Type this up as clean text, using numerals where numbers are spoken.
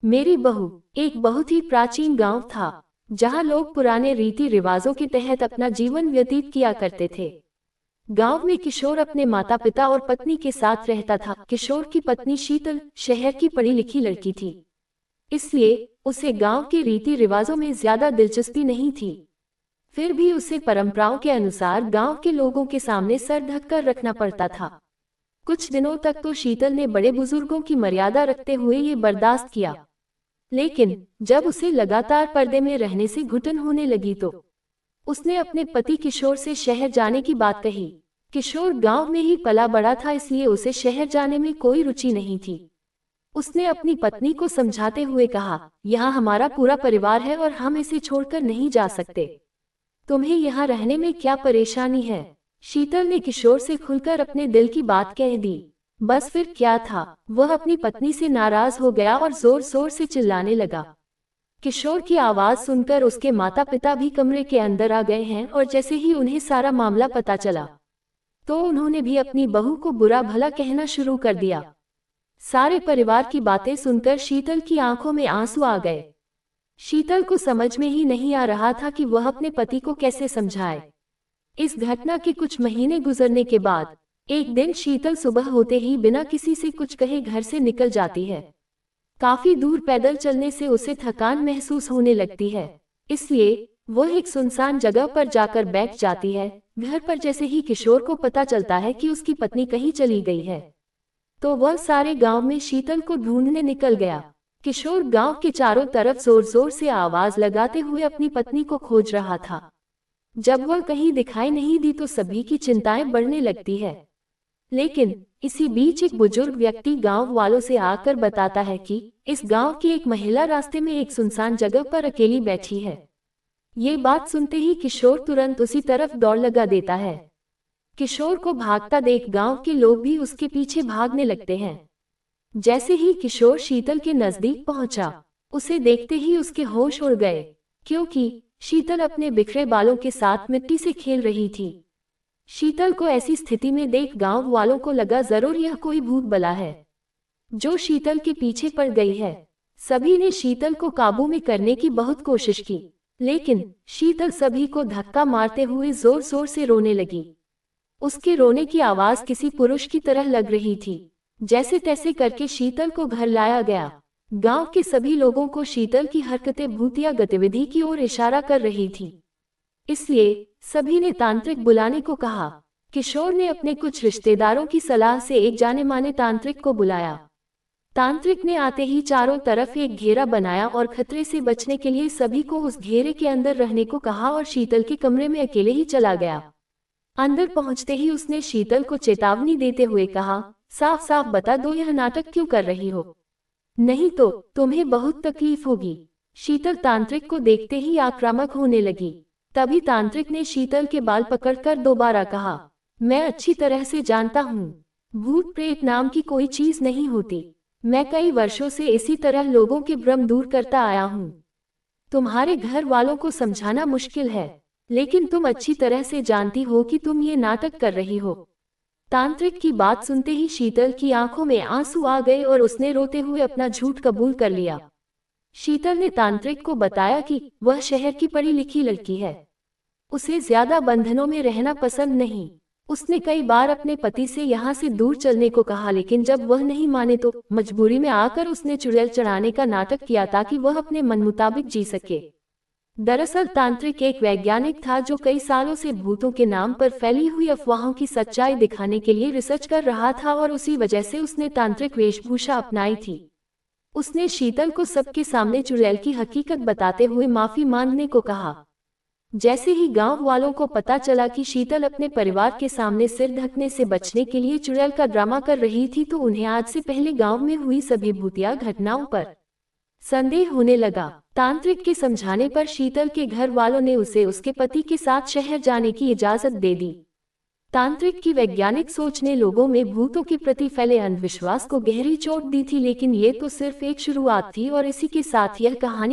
मेरी बहू। एक बहुत ही प्राचीन गांव था जहां लोग पुराने रीति रिवाजों के तहत अपना जीवन व्यतीत किया करते थे। गांव में किशोर अपने माता पिता और पत्नी के साथ रहता था। किशोर की पत्नी शीतल शहर की पढ़ी लिखी लड़की थी, इसलिए उसे गांव के रीति रिवाजों में ज्यादा दिलचस्पी नहीं थी। फिर भी उसे परंपराओं के अनुसार गांव के लोगों के सामने सर ढककर रखना पड़ता था। कुछ दिनों तक तो शीतल ने बड़े बुजुर्गों की मर्यादा रखते हुए ये बर्दाश्त किया, लेकिन जब उसे लगातार पर्दे में रहने से घुटन होने लगी तो उसने अपने पति किशोर से शहर जाने की बात कही। किशोर गांव में ही पला बड़ा था, इसलिए उसे शहर जाने में कोई रुचि नहीं थी। उसने अपनी पत्नी को समझाते हुए कहा, यहाँ हमारा पूरा परिवार है और हम इसे छोड़कर नहीं जा सकते। तुम्हें यहाँ रहने में क्या परेशानी है? शीतल ने किशोर से खुलकर अपने दिल की बात कह दी। बस फिर क्या था, वह अपनी पत्नी से नाराज हो गया और जोर जोर से चिल्लाने लगा। किशोर की आवाज सुनकर उसके माता पिता भी कमरे के अंदर आ गए हैं और जैसे ही उन्हें सारा मामला पता चला तो उन्होंने भी अपनी बहू को बुरा भला कहना शुरू कर दिया। सारे परिवार की बातें सुनकर शीतल की आंखों में आंसू आ गए। शीतल को समझ में ही नहीं आ रहा था कि वह अपने पति को कैसे समझाए। इस घटना के कुछ महीने गुजरने के बाद एक दिन शीतल सुबह होते ही बिना किसी से कुछ कहे घर से निकल जाती है। काफी दूर पैदल चलने से उसे थकान महसूस होने लगती है, इसलिए वह एक सुनसान जगह पर जाकर बैठ जाती है। घर पर जैसे ही किशोर को पता चलता है कि उसकी पत्नी कहीं चली गई है तो वह सारे गांव में शीतल को ढूंढने निकल गया। किशोर गांव के चारों तरफ जोर जोर से आवाज लगाते हुए अपनी पत्नी को खोज रहा था। जब वह कहीं दिखाई नहीं दी तो सभी की चिंताएं बढ़ने लगती है। लेकिन इसी बीच एक बुजुर्ग व्यक्ति गांव वालों से आकर बताता है कि इस गांव की एक महिला रास्ते में एक सुनसान जगह पर अकेली बैठी है। ये बात सुनते ही किशोर तुरंत उसी तरफ दौड़ लगा देता है। किशोर को भागता देख गांव के लोग भी उसके पीछे भागने लगते हैं। जैसे ही किशोर शीतल के नजदीक पहुंचा, उसे देखते ही उसके होश उड़ गए, क्योंकि शीतल अपने बिखरे बालों के साथ मिट्टी से खेल रही थी। शीतल को ऐसी स्थिति में देख गांव वालों को लगा जरूर यह कोई भूत बला है जो शीतल के पीछे पड़ गई है। सभी ने शीतल को काबू में करने की बहुत कोशिश की, लेकिन शीतल सभी को धक्का मारते हुए जोर जोर से रोने लगी। उसके रोने की आवाज किसी पुरुष की तरह लग रही थी। जैसे तैसे करके शीतल को घर लाया गया। गांव के सभी लोगों को शीतल की हरकतें भूतिया गतिविधि की ओर इशारा कर रही थी, इसलिए सभी ने तांत्रिक बुलाने को कहा। किशोर ने अपने कुछ रिश्तेदारों की सलाह से एक जाने माने तांत्रिक को बुलाया। तांत्रिक ने आते ही चारों तरफ एक घेरा बनाया और खतरे से बचने के लिए सभी को उस घेरे के अंदर रहने को कहा और शीतल के कमरे में अकेले ही चला गया। अंदर पहुंचते ही उसने शीतल को चेतावनी देते हुए कहा, साफ साफ बता दो यह नाटक क्यों कर रही हो, नहीं तो तुम्हें बहुत तकलीफ होगी। शीतल तांत्रिक को देखते ही आक्रामक होने लगी। तभी तांत्रिक ने शीतल के बाल पकड़कर दोबारा कहा, मैं अच्छी तरह से जानता हूँ, भूत प्रेत नाम की कोई चीज नहीं होती। मैं कई वर्षों से इसी तरह लोगों के भ्रम दूर करता आया हूँ। तुम्हारे घर वालों को समझाना मुश्किल है, लेकिन तुम अच्छी तरह से जानती हो कि तुम ये नाटक कर रही हो। तांत्रिक की बात सुनते ही शीतल की आंखों में आंसू आ गए और उसने रोते हुए अपना झूठ कबूल कर लिया। शीतल ने तांत्रिक को बताया कि वह शहर की पढ़ी लिखी लड़की है, उसे ज्यादा बंधनों में रहना पसंद नहीं। उसने कई बार अपने पति से यहाँ से दूर चलने को कहा, लेकिन जब वह नहीं माने तो मजबूरी में आकर उसने चुड़ैल चढ़ाने का नाटक किया ताकि वह अपने मन मुताबिक जी सके। दरअसल तांत्रिक एक वैज्ञानिक था जो कई सालों से भूतों के नाम पर फैली हुई अफवाहों की सच्चाई दिखाने के लिए रिसर्च कर रहा था और उसी वजह से उसने तांत्रिक वेशभूषा अपनाई थी। उसने शीतल को सबके सामने चुड़ैल की हकीकत बताते हुए माफी मांगने को कहा। जैसे ही गांव वालों को पता चला कि शीतल अपने परिवार के सामने सिर ढकने से बचने के लिए चुड़ैल का ड्रामा कर रही थी तो उन्हें आज से पहले गांव में हुई सभी भूतिया घटनाओं पर संदेह होने लगा। तांत्रिक के समझाने पर शीतल के घर वालों ने उसे उसके पति के साथ शहर जाने की इजाजत दे दी। तांत्रिक की वैज्ञानिक सोच ने लोगों में भूतों के प्रति फैले अंधविश्वास को गहरी चोट दी थी, लेकिन ये तो सिर्फ एक शुरुआत थी और इसी के साथ यह कहानी